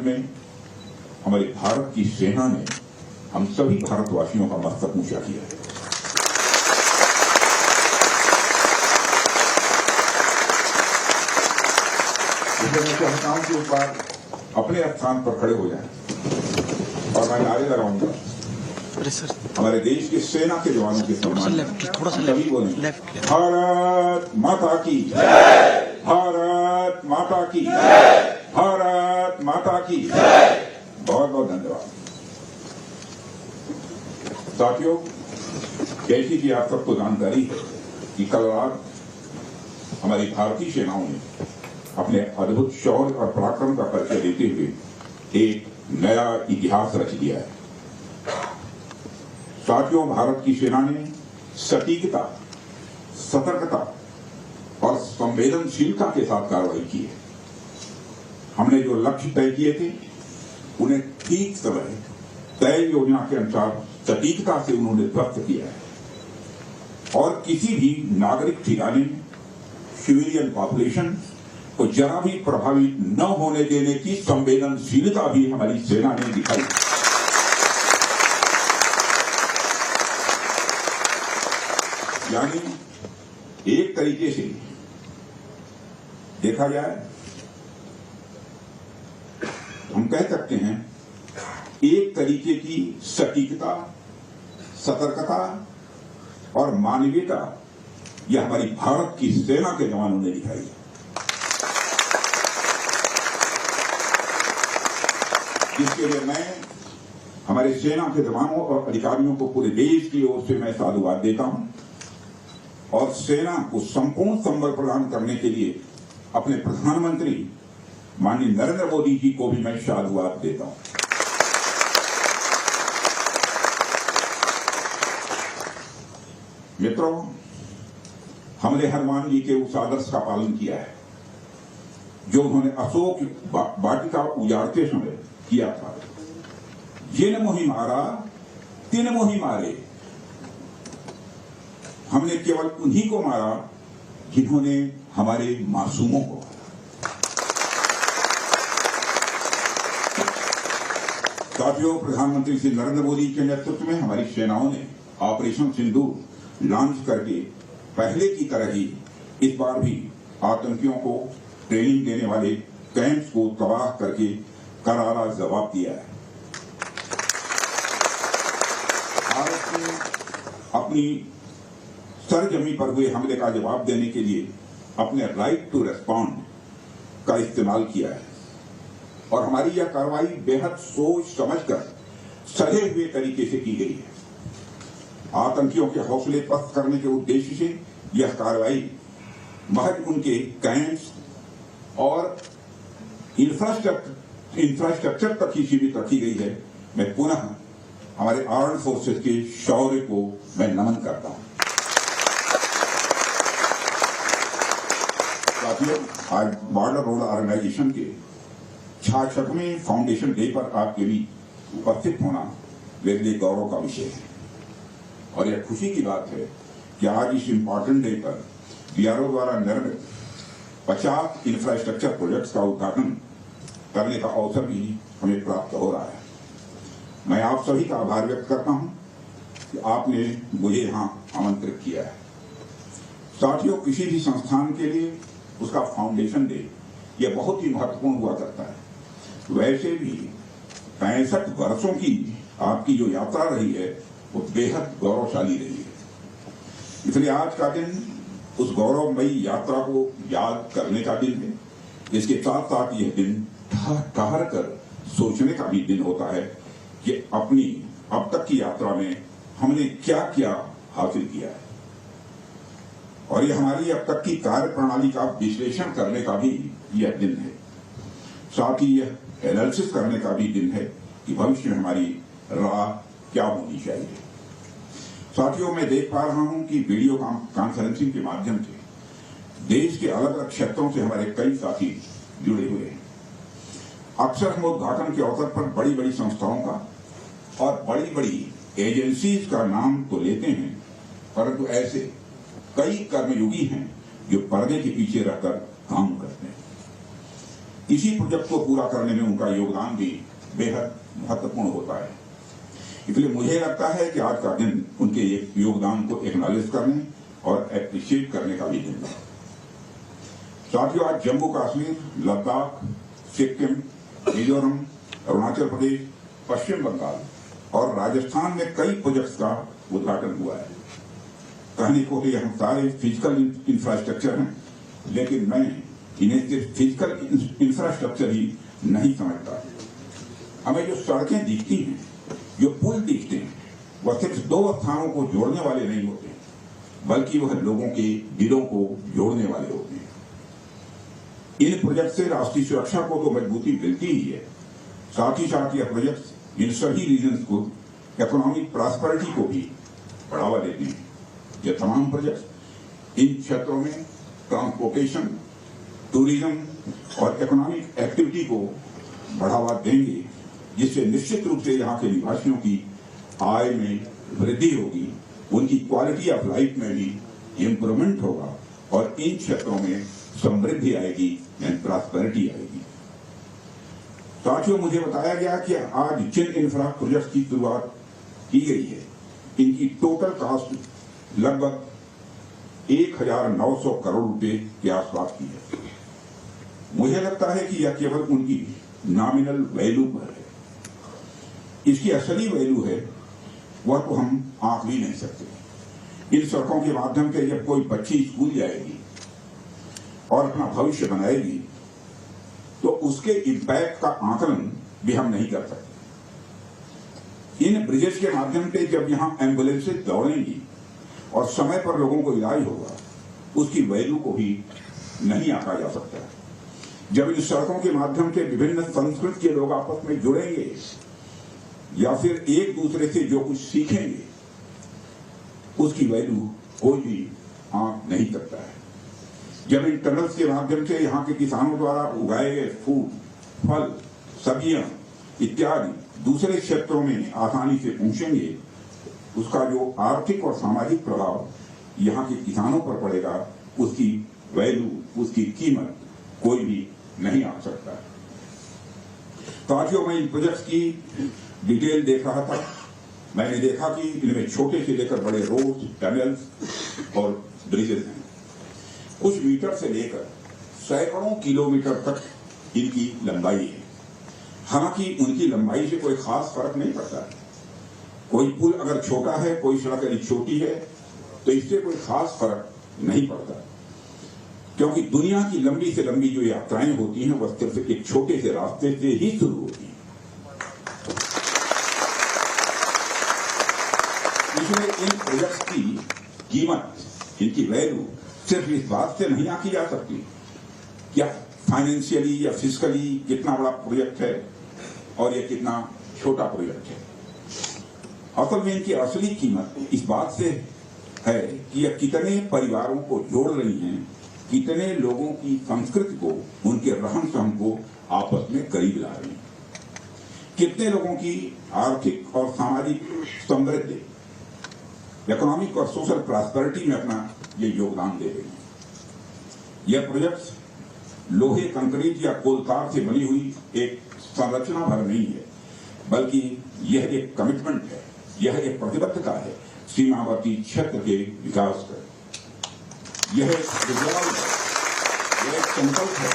में हमारे भारत की सेना ने हम सभी भारतवासियों का मस्तक ऊंचा किया है। इसलिए मैं चाहता हूं कि एक बार अपने स्थान पर खड़े हो जाएं और मैं नारे लगाऊंगा हमारे देश के सेना के जवानों के सम्मान सभी बोलेंगे भारत माता की जय, भारत माता की जय, भारत माता की जय। बहुत बहुत धन्यवाद। साथियों, जैसी कि आप सबको जानकारी है कि कल रात हमारी भारतीय सेनाओं ने अपने अद्भुत शौर्य और पराक्रम का परिचय देते हुए एक नया इतिहास रच दिया है। साथियों, भारत की सेना ने सटीकता, सतर्कता और संवेदनशीलता के साथ कार्रवाई की है। हमने जो लक्ष्य तय किए थे उन्हें ठीक समय तय योजना के अनुसार सटीकता से उन्होंने ध्वस्त किया है और किसी भी नागरिक ठिकाने सिविलियन पॉपुलेशन को जरा भी प्रभावित न होने देने की संवेदनशीलता भी हमारी सेना ने दिखाई। यानी एक तरीके से देखा जाए हम कह सकते हैं एक तरीके की सटीकता, सतर्कता और मानवीयता यह हमारी भारत की सेना के जवानों ने दिखाई है। जिसके लिए मैं हमारे सेना के जवानों और अधिकारियों को पूरे देश की ओर से मैं साधुवाद देता हूं और सेना को संपूर्ण संबल प्रदान करने के लिए अपने प्रधानमंत्री माननीय नरेंद्र मोदी जी को भी मैं साधुवाद देता हूं। मित्रों, हमने हनुमान जी के उस आदर्श का पालन किया है जो उन्होंने अशोक वाटिका उजाड़ते समय किया था। जिन मोहि मारा तिन मोहि मारे। हमने केवल उन्हीं को मारा जिन्होंने हमारे मासूमों को मारा। साथियों, प्रधानमंत्री श्री नरेंद्र मोदी के नेतृत्व में हमारी सेनाओं ने ऑपरेशन सिंदूर लॉन्च करके पहले की तरह ही इस बार भी आतंकियों को ट्रेनिंग देने वाले कैंप्स को तबाह करके करारा जवाब दिया है। भारत ने अपनी सरजमी पर हुए हमले का जवाब देने के लिए अपने राइट टू रेस्पॉन्ड का इस्तेमाल किया है और हमारी यह कार्रवाई बेहद सोच समझकर सहे हुए तरीके से की गई है। आतंकियों के हौसले पस्त करने के उद्देश्य से यह कार्रवाई महज उनके कैंप्स और इंफ्रास्ट्रक्चर तक ही सीमित रखी गई है। मैं पुनः हमारे आर्म्ड फोर्सेस के शौर्य को मैं नमन करता हूं। साथियों, आज बॉर्डर रोड ऑर्गेनाइजेशन के 66वें फाउंडेशन डे पर आपके बीच उपस्थित होना मेरे लिए गौरव का विषय है और यह खुशी की बात है कि आज इस इम्पोर्टेंट डे पर बीआरओ द्वारा निर्मित 50 इंफ्रास्ट्रक्चर प्रोजेक्ट्स का उद्घाटन करने का अवसर भी हमें प्राप्त हो रहा है। मैं आप सभी का आभार व्यक्त करता हूं कि आपने मुझे यहां आमंत्रित किया है। साथियों, किसी भी संस्थान के लिए उसका फाउंडेशन डे यह बहुत ही महत्वपूर्ण हुआ करता है। वैसे भी 65 वर्षों की आपकी जो यात्रा रही है वो बेहद गौरवशाली रही है। इसलिए आज का दिन उस गौरवमयी यात्रा को याद करने का दिन है। इसके साथ साथ यह दिन ठहर कर सोचने का भी दिन होता है कि अपनी अब तक की यात्रा में हमने क्या क्या हासिल किया है और यह हमारी अब तक की कार्य प्रणाली का विश्लेषण करने का भी यह दिन है। साथ ही यह एनालिसिस करने का भी दिन है कि भविष्य में हमारी राह क्या होनी चाहिए। साथियों, मैं देख पा रहा हूं कि वीडियो कॉन्फ्रेंसिंग के माध्यम से देश के अलग अलग क्षेत्रों से हमारे कई साथी जुड़े हुए हैं। अक्सर हम उद्घाटन के अवसर पर बड़ी बड़ी संस्थाओं का और बड़ी बड़ी एजेंसीज का नाम तो लेते हैं, परंतु ऐसे कई कर्मयोगी हैं जो पर्दे के पीछे रहकर काम करते हैं। किसी प्रोजेक्ट को पूरा करने में उनका योगदान भी बेहद महत्वपूर्ण होता है। इसलिए मुझे लगता है कि आज का दिन उनके योगदान को एक्नॉलेज करने और एप्रिशिएट करने का भी दिन है। साथियों, आज जम्मू कश्मीर, लद्दाख, सिक्किम, मिजोरम, अरुणाचल प्रदेश, पश्चिम बंगाल और राजस्थान में कई प्रोजेक्ट्स का उद्घाटन हुआ है। कहने को तो हम सारे फिजिकल इंफ्रास्ट्रक्चर हैं, लेकिन मैं इन्हें सिर्फ फिजिकल इंफ्रास्ट्रक्चर ही नहीं समझता। हमें जो सड़कें दिखती हैं, जो पुल दिखते हैं, वह सिर्फ दो स्थानों को जोड़ने वाले नहीं होते, बल्कि वह लोगों के दिलों को जोड़ने वाले होते हैं। इन प्रोजेक्ट से राष्ट्रीय सुरक्षा को तो मजबूती मिलती ही है, साथ ही साथ यह प्रोजेक्ट इन सभी रीजन्स को इकोनॉमिक प्रॉस्पेरिटी को भी बढ़ावा देते हैं। ये तमाम प्रोजेक्ट इन क्षेत्रों में ट्रांसपोर्टेशन, टूरिज्म और इकोनॉमिक एक्टिविटी को बढ़ावा देंगे, जिससे निश्चित रूप से यहाँ के निवासियों की आय में वृद्धि होगी, उनकी क्वालिटी ऑफ लाइफ में भी इम्प्रूवमेंट होगा और इन क्षेत्रों में समृद्धि आएगी एंड प्रॉस्पेरिटी आएगी। साथियों, मुझे बताया गया कि आज जिन इंफ्रा प्रोजेक्ट की शुरुआत की गई है, इनकी टोटल कॉस्ट लगभग 1900 करोड़ रुपए के आसपास की है। मुझे लगता है कि यह केवल उनकी नॉमिनल वैल्यू पर है। इसकी असली वैल्यू है वह तो हम आंक भी नहीं सकते। इन सड़कों के माध्यम से जब कोई बच्ची स्कूल जाएगी और अपना भविष्य बनाएगी, तो उसके इम्पैक्ट का आकलन भी हम नहीं कर सकते। इन ब्रिजेस के माध्यम से जब यहां एम्बुलेंसेज दौड़ेंगी और समय पर लोगों को इलाज होगा, उसकी वैल्यू को भी नहीं आंका जा सकता। जब इन सड़कों के माध्यम से विभिन्न संस्कृति के लोग आपस में जुड़ेंगे या फिर एक दूसरे से जो कुछ सीखेंगे, उसकी वैल्यू कोई भी आंक नहीं सकता है। जब इन टनल्स के माध्यम से यहाँ के किसानों द्वारा उगाए गए फूल, फल, सब्जियां इत्यादि दूसरे क्षेत्रों में आसानी से पहुंचेंगे, उसका जो आर्थिक और सामाजिक प्रभाव यहाँ के किसानों पर पड़ेगा, उसकी वैल्यू, उसकी कीमत कोई भी नहीं आ सकता। साथियों, मैं इन प्रोजेक्ट्स की डिटेल देख रहा था। मैंने देखा कि इनमें छोटे से लेकर बड़े रोड, टनल्स और ब्रिजेस हैं। कुछ मीटर से लेकर सैकड़ों किलोमीटर तक इनकी लंबाई है। हालांकि उनकी लंबाई से कोई खास फर्क नहीं पड़ता है। कोई पुल अगर छोटा है, कोई सड़क यदि छोटी है, तो इससे कोई खास फर्क नहीं पड़ता, क्योंकि दुनिया की लंबी से लंबी जो यात्राएं होती हैं, वह सिर्फ एक छोटे से रास्ते से ही शुरू होती हैं। इसलिए इन प्रोजेक्ट्स की कीमत, इनकी वैल्यू सिर्फ इस बात से नहीं आंकी जा सकती क्या फाइनेंशियली या फिजिकली कितना बड़ा प्रोजेक्ट है और यह कितना छोटा प्रोजेक्ट है। असल में इनकी असली कीमत इस बात से है कि यह कितने परिवारों को जोड़ रही हैं, कितने लोगों की संस्कृति को, उनके रहन सहन को आपस में करीब ला रही हैं, कितने लोगों की आर्थिक और सामाजिक समृद्धि, इकोनॉमिक और सोशल प्रॉस्पेरिटी में अपना ये योगदान दे रही है। यह प्रोजेक्ट्स लोहे, कंक्रीट या कोलतार से बनी हुई एक संरचना भर नहीं है, बल्कि यह एक कमिटमेंट है, यह एक प्रतिबद्धता है सीमावर्ती क्षेत्र के विकास का। यह एक रिजॉल्व है, यह एक संकल्प है